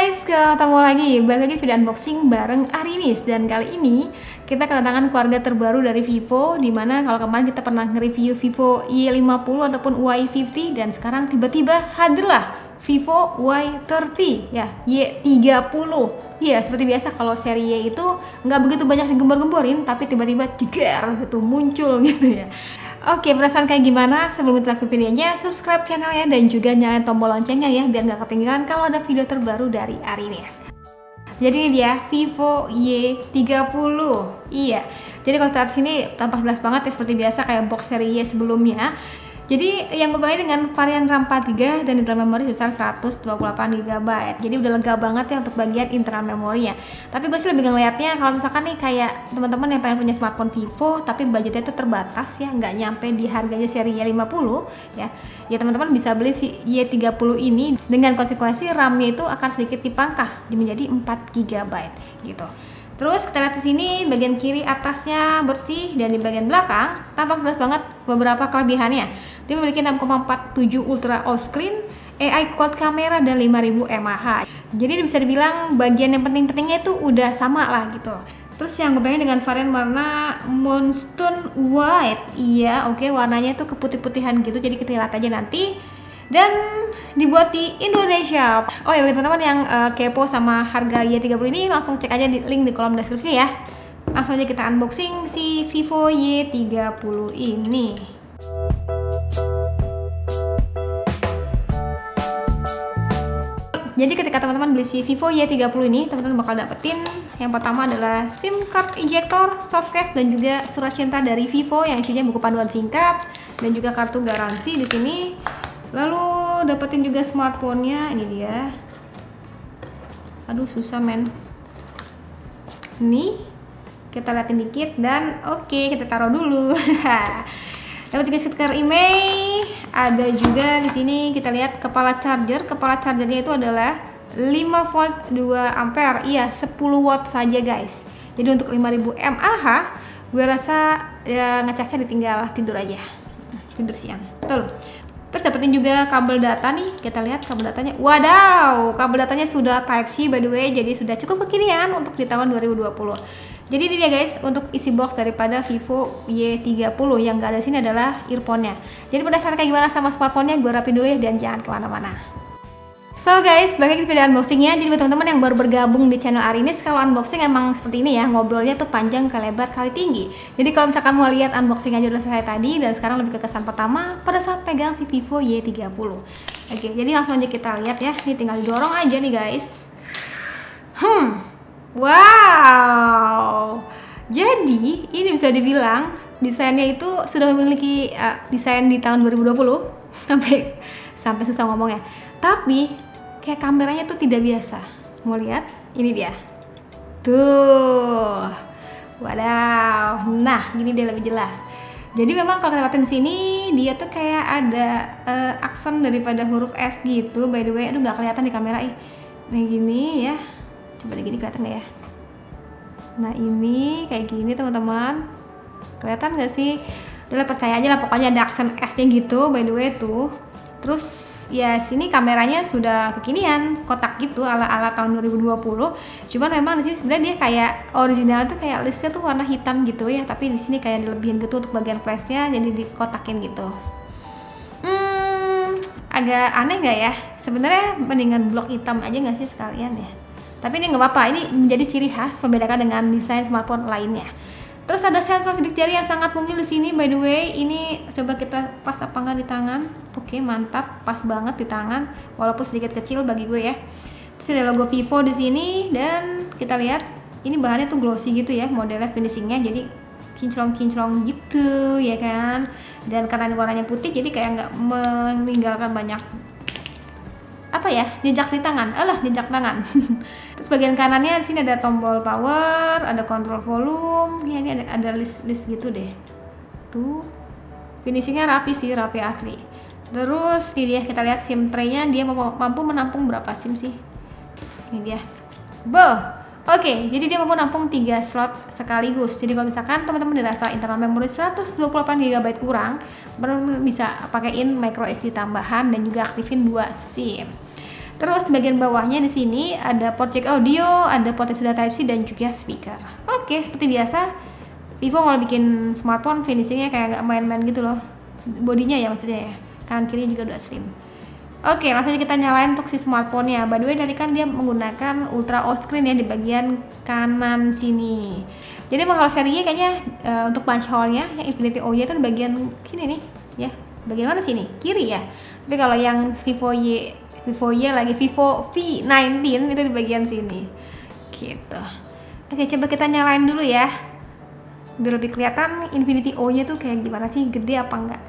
guys, ketemu lagi, balik lagi video unboxing bareng Arinis. Dan kali ini kita kedatangan keluarga terbaru dari Vivo, dimana kalau kemarin kita pernah nge-review Vivo Y50 ataupun Y50, dan sekarang tiba-tiba hadirlah Vivo Y30 ya, Y30. Iya, seperti biasa kalau seri Y itu nggak begitu banyak digembor-gemborin, tapi tiba-tiba jeger gitu muncul gitu ya. Oke, perasaan kayak gimana? Sebelum kita ke videonya, subscribe channelnya dan juga nyalain tombol loncengnya ya, biar nggak ketinggalan kalau ada video terbaru dari Arinis. Jadi ini dia Vivo Y30. Iya, jadi kalau kita lihat sini tampak jelas banget ya, seperti biasa kayak box seri Y sebelumnya. Jadi yang gue pakai dengan varian RAM 4GB dan internal memori sebesar 128GB. Jadi udah lega banget ya untuk bagian internal memorinya. Tapi gue sih lebih ngeliatnya kalau misalkan nih kayak teman-teman yang pengen punya smartphone Vivo tapi budgetnya itu terbatas ya, nggak nyampe di harganya seri Y50 ya. Ya teman-teman bisa beli si Y30 ini dengan konsekuensi RAM-nya itu akan sedikit dipangkas menjadi 4GB gitu. Terus kita lihat di sini bagian kiri atasnya bersih dan di bagian belakang tampak jelas banget beberapa kelebihannya. Dia memiliki 6,47 Ultra AMOLED, AI Quad kamera dan 5000 mAh. Jadi bisa dibilang bagian yang penting-pentingnya itu udah sama lah gitu. Terus yang gue pengen dengan varian warna Moonstone White. Iya, oke, warnanya itu keputih-putihan gitu. Jadi kita lihat aja nanti. Dan dibuat di Indonesia. Oh ya, bagi teman-teman yang kepo sama harga Y30 ini, langsung cek aja di link di kolom deskripsi ya. Langsung aja kita unboxing si Vivo Y30 ini. Jadi ketika teman-teman beli si Vivo Y30 ini, teman-teman bakal dapetin yang pertama adalah SIM card injector, softcase, dan juga surat cinta dari Vivo yang isinya buku panduan singkat dan juga kartu garansi di sini. Lalu dapetin juga smartphone-nya, ini dia. Aduh susah men. Ini kita liatin dikit dan oke, kita taruh dulu. Dapat juga stiker IMEI. Ada juga di sini kita lihat kepala charger. Kepala chargernya itu adalah 5 volt 2 ampere. Iya, 10 watt saja guys. Jadi untuk 5000 mAh, gue rasa ya ngecasnya ditinggal tidur aja. Tidur siang. Betul. Terus dapetin juga kabel data nih. Kita lihat kabel datanya. Wadaw, kabel datanya sudah Type-C by the way. Jadi sudah cukup kekinian untuk di tahun 2020. Jadi ini dia guys, untuk isi box daripada Vivo Y30 yang gak ada di sini adalah earphone-nya. Jadi penasaran kayak gimana sama smartphone-nya, gue rapin dulu ya dan jangan kemana-mana. So guys, balik lagi ke video unboxing-nya. Jadi buat teman-teman yang baru bergabung di channel Arinis, kalau unboxing emang seperti ini ya, ngobrolnya tuh panjang, kali lebar, kali tinggi. Jadi kalau misalkan mau lihat unboxing aja udah selesai tadi, dan sekarang lebih ke kesan pertama pada saat pegang si Vivo Y30. Oke, jadi langsung aja kita lihat ya. Ini tinggal didorong aja nih guys. Wow, jadi ini bisa dibilang desainnya itu sudah memiliki desain di tahun 2020 sampai susah ngomongnya. Tapi kayak kameranya tuh tidak biasa. Mau lihat? Ini dia. Tuh, wadaw. Nah, gini dia lebih jelas. Jadi memang kalau kita lihatin sini dia tuh kayak ada aksen daripada huruf S gitu. By the way, aduh nggak kelihatan di kamera Nih gini ya. Coba deh gini kelihatan nggak ya? Nah ini kayak gini teman-teman, kelihatan nggak sih? Udah percaya aja lah, pokoknya ada aksen S nya gitu by the way tuh. Terus ya sini kameranya sudah kekinian, kotak gitu ala-ala tahun 2020. Cuman memang di sini sebenarnya dia kayak original tuh kayak listnya tuh warna hitam gitu ya, tapi di sini kayak dilebihin gitu untuk bagian flashnya, jadi dikotakin gitu. Agak aneh nggak ya? Sebenarnya mendingan blok hitam aja nggak sih sekalian ya? Tapi ini nggak apa-apa, ini menjadi ciri khas membedakan dengan desain smartphone lainnya. Terus ada sensor sidik jari yang sangat mungil di sini by the way. Ini coba kita pas apa nggak di tangan. Oke, mantap, pas banget di tangan walaupun sedikit kecil bagi gue ya. Terus ada logo Vivo di sini dan kita lihat ini bahannya tuh glossy gitu ya, modelnya finishingnya jadi kinclong-kinclong gitu ya kan. Dan karena ini warnanya putih jadi kayak nggak meninggalkan banyak apa ya, jejak di tangan, jejak tangan. Terus bagian kanannya di sini ada tombol power, ada kontrol volume, ya ini ada list gitu deh. Tuh, finishingnya rapi sih, rapi asli. Terus ini dia, kita lihat SIM tray-nya, dia mampu menampung berapa SIM sih? Ini dia. Oke, jadi dia mampu nampung 3 slot sekaligus. Jadi kalau misalkan teman-teman dirasa internal memori 128GB kurang, teman-teman bisa pakaiin micro SD tambahan dan juga aktifin 2 SIM. Terus di bagian bawahnya di sini ada port jack audio, ada port sudah Type-C dan juga speaker. Oke, seperti biasa Vivo kalau bikin smartphone finishingnya kayak nggak main-main gitu loh. Bodinya ya maksudnya ya. Kanan kiri juga udah slim. Oke, langsung aja kita nyalain untuk si smartphone-nya. By the way, tadi kan dia menggunakan Ultra O screen ya di bagian kanan sini. Jadi emang kalau serinya kayaknya untuk punch hole-nya yang Infinity O-nya itu di bagian sini nih, ya. Bagian mana sini? Kiri ya. Tapi kalau yang Vivo Y lagi Vivo V19 itu di bagian sini. Gitu. Oke, coba kita nyalain dulu ya. Biar lebih kelihatan Infinity O-nya tuh kayak gimana sih, gede apa enggak.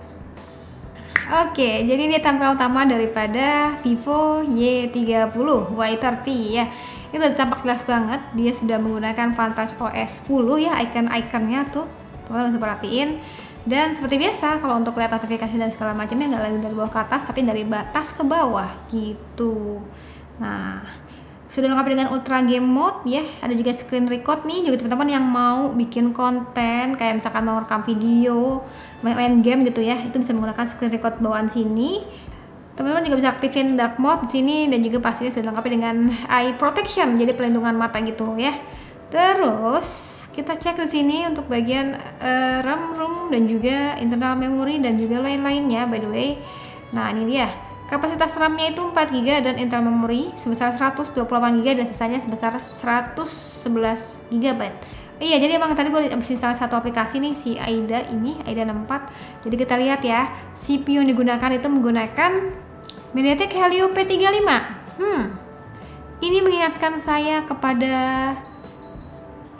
Oke, jadi ini tampilan utama daripada Vivo Y30 ya. Itu tampak jelas banget, dia sudah menggunakan Vantage OS 10 ya, icon-iconnya tuh teman-teman bisa perhatiin. Dan seperti biasa, kalau untuk lihat notifikasi dan segala macamnya nggak lagi dari bawah ke atas, tapi dari atas ke bawah gitu. Nah, sudah lengkap dengan Ultra Game Mode ya, ada juga screen record nih, juga teman-teman yang mau bikin konten kayak misalkan mau rekam video, main game gitu ya, itu bisa menggunakan screen record bawaan sini. Teman-teman juga bisa aktifin dark mode di sini, dan juga pastinya sudah lengkap dengan eye protection, jadi pelindungan mata gitu ya. Terus kita cek di sini untuk bagian RAM, ROM dan juga internal memory dan juga lain-lainnya by the way. Nah, ini dia. Kapasitas RAM-nya itu 4GB dan internal memory sebesar 128GB dan sisanya sebesar 111GB. Iya, jadi emang tadi gue habis install satu aplikasi nih, si AIDA ini, AIDA 64. Jadi kita lihat ya, CPU yang digunakan itu menggunakan MediaTek Helio P35. Ini mengingatkan saya kepada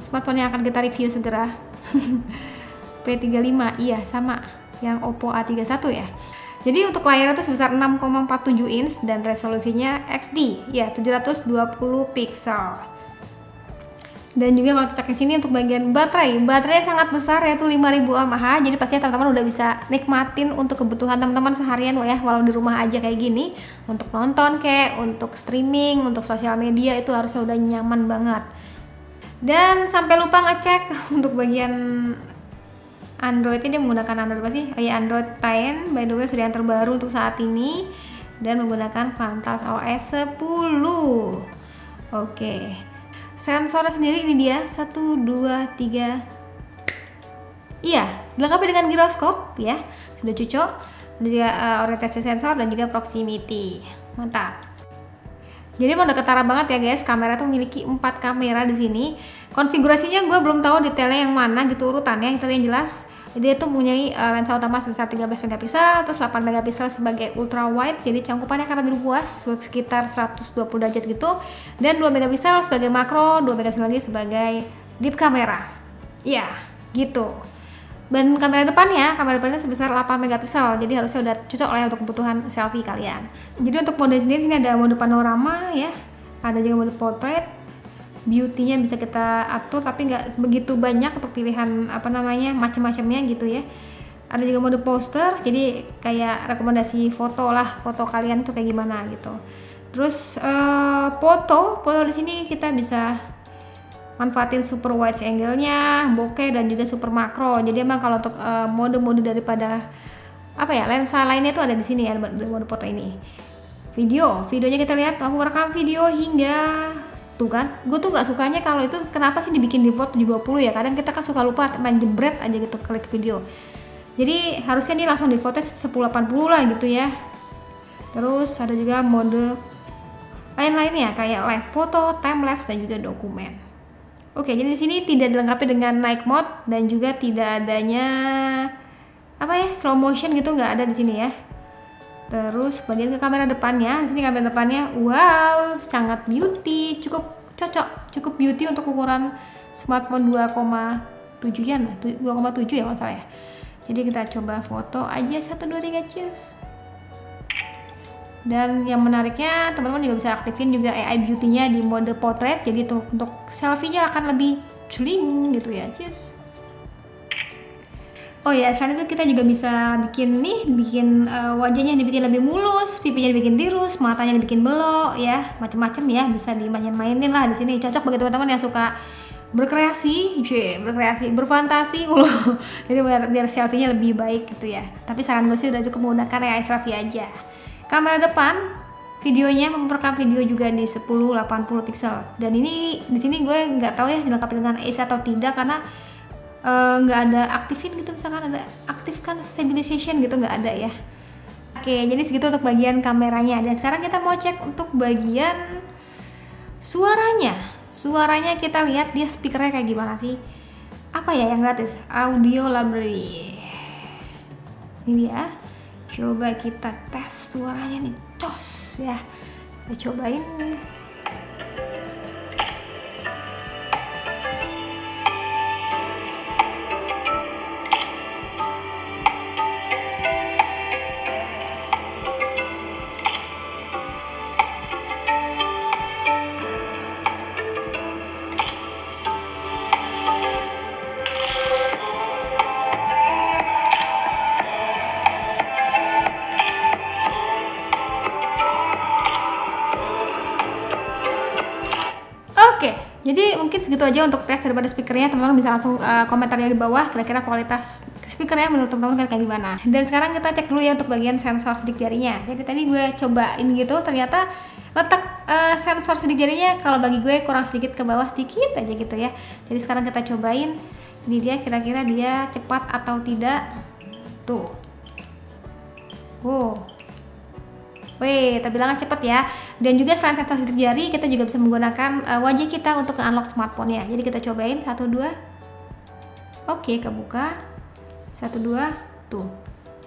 smartphone yang akan kita review segera. P35, iya sama yang Oppo A31 ya. Jadi untuk layarnya itu sebesar 6,47 inch dan resolusinya XD ya, 720 pixel. Dan juga kalau kita cek di sini untuk bagian baterainya sangat besar yaitu 5000 mAh. Jadi pastinya teman-teman udah bisa nikmatin untuk kebutuhan teman-teman seharian ya, walau di rumah aja kayak gini. Untuk nonton kayak, untuk streaming, untuk sosial media itu harusnya udah nyaman banget. Dan sampai lupa ngecek untuk bagian Android ini, dia menggunakan Android apa sih? Oh ya, Android 10 by the way, sudah yang terbaru untuk saat ini dan menggunakan Vantage OS 10. Oke. Sensornya sendiri ini dia 1 2 3. Iya, dilengkapi dengan giroskop ya. Sudah cocok. Dia orientasi sensor dan juga proximity. Mantap. Jadi emang udah ketara banget ya guys, kamera tuh memiliki 4 kamera di sini. Konfigurasinya gue belum tahu detailnya yang mana gitu urutannya, tapi yang jelas dia tuh mempunyai lensa utama sebesar 13 megapiksel, terus 8 megapiksel sebagai ultra wide, jadi cangkupannya akan lebih luas, sekitar 120 derajat gitu, dan 2 megapiksel sebagai makro, 2 megapiksel lagi sebagai deep kamera. Iya, gitu. Dan kamera depannya sebesar 8 megapiksel, jadi harusnya udah cocok lah ya untuk kebutuhan selfie kalian. Jadi untuk mode sendiri ini ada mode panorama ya, ada juga mode portrait. Beauty-nya bisa kita atur tapi nggak begitu banyak untuk pilihan macam-macamnya gitu ya. Ada juga mode poster, jadi kayak rekomendasi foto lah, foto kalian tuh kayak gimana gitu. Terus foto di sini kita bisa manfaatin super wide angle-nya, bokeh dan juga super makro. Jadi emang kalau untuk mode-mode daripada lensa lainnya itu ada di sini ya, mode foto ini. Videonya kita lihat aku merekam video hingga tuh kan, gue tuh nggak sukanya kalau itu kenapa sih dibikin default 720 ya, kadang kita kan suka lupa main jebret aja gitu klik video, jadi harusnya ini langsung defaultnya 1080 lah gitu ya. Terus ada juga mode lain-lainnya kayak live foto, time lapse dan juga dokumen. Oke, jadi di sini tidak dilengkapi dengan night mode dan juga tidak adanya slow motion gitu, nggak ada di sini ya. Terus bagian ke kamera depannya, di sini kamera depannya, wow, sangat beauty, cukup cocok, cukup beauty untuk ukuran smartphone 2,7-an, 2,7 ya masalah ya. Jadi kita coba foto aja 1 2 3 cheers. Dan yang menariknya teman-teman juga bisa aktifin juga AI beauty-nya di mode portrait, jadi tuh untuk selfie-nya akan lebih celing gitu ya, cheers. Oh ya, selain itu kita juga bisa bikin wajahnya dibikin lebih mulus, pipinya dibikin tirus, matanya dibikin belok ya, macem-macem ya, bisa dimainin lah di sini. Cocok bagi teman-teman yang suka berkreasi, berfantasi loh. Jadi biar selfie-nya lebih baik gitu ya. Tapi saran gue sih udah cukup menggunakan AI selfie aja. Kamera depan videonya merekam video juga di 1080 pixel. Dan ini di sini gue nggak tahu ya dilengkapi dengan Ace atau tidak, karena nggak ada aktifin gitu, misalkan ada aktifkan stabilization gitu, nggak ada ya. Oke, jadi segitu untuk bagian kameranya. Dan sekarang kita mau cek untuk bagian suaranya. Suaranya kita lihat dia speakernya kayak gimana sih. Apa ya yang gratis? Audio library. Ini dia. Coba kita tes suaranya nih. Cos ya. Kita cobain. Oke, jadi mungkin segitu aja untuk tes daripada speakernya. Teman-teman bisa langsung komentarnya di bawah kira-kira kualitas speakernya menurut teman-teman kayak gimana. Dan sekarang kita cek dulu ya untuk bagian sensor sidik jarinya. Jadi tadi gue cobain gitu, ternyata letak sensor sidik jarinya kalau bagi gue kurang sedikit ke bawah sedikit aja gitu ya. Jadi sekarang kita cobain, ini dia kira-kira dia cepat atau tidak. Tuh. Wih, terbilang cepet ya. Dan juga selain sensor sidik jari, kita juga bisa menggunakan wajah kita untuk unlock smartphone ya. Jadi kita cobain 1 2. Oke, kebuka. 1 2. Tuh.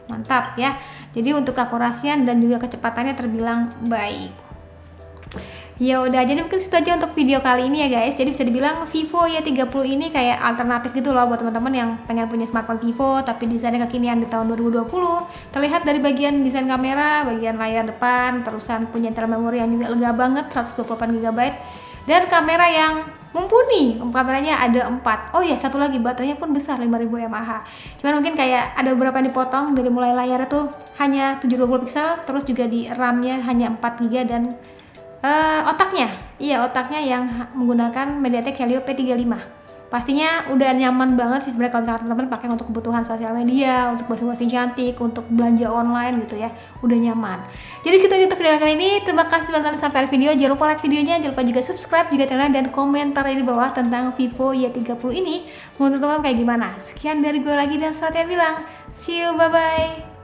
Mantap ya. Jadi untuk keakurasian dan juga kecepatannya terbilang baik. Ya udah, jadi mungkin situ aja untuk video kali ini ya guys. Jadi bisa dibilang Vivo Y30 ini kayak alternatif gitu loh buat teman-teman yang pengen punya smartphone Vivo tapi desainnya kekinian di tahun 2020. Terlihat dari bagian desain kamera, bagian layar depan, terusan punya internal memori yang juga lega banget 128 GB dan kamera yang mumpuni. Kameranya ada 4. Oh ya, satu lagi, baterainya pun besar 5000 mAh. Cuman mungkin kayak ada beberapa yang dipotong, dari mulai layarnya tuh hanya 720 pixel, terus juga di RAM-nya hanya 4 GB dan otaknya yang menggunakan MediaTek Helio P35. Pastinya udah nyaman banget sih sebenarnya kalau teman-teman pakai untuk kebutuhan sosial media, untuk browsing-browsing cantik, untuk belanja online gitu ya, udah nyaman. Jadi segitu aja untuk video kali ini. Terima kasih telah nonton sampai akhir video. Jangan lupa like videonya, jangan lupa juga subscribe juga channel dan komentar di bawah tentang Vivo Y30 ini menurut teman-teman kayak gimana. Sekian dari gue lagi dan saatnya bilang see you, bye bye.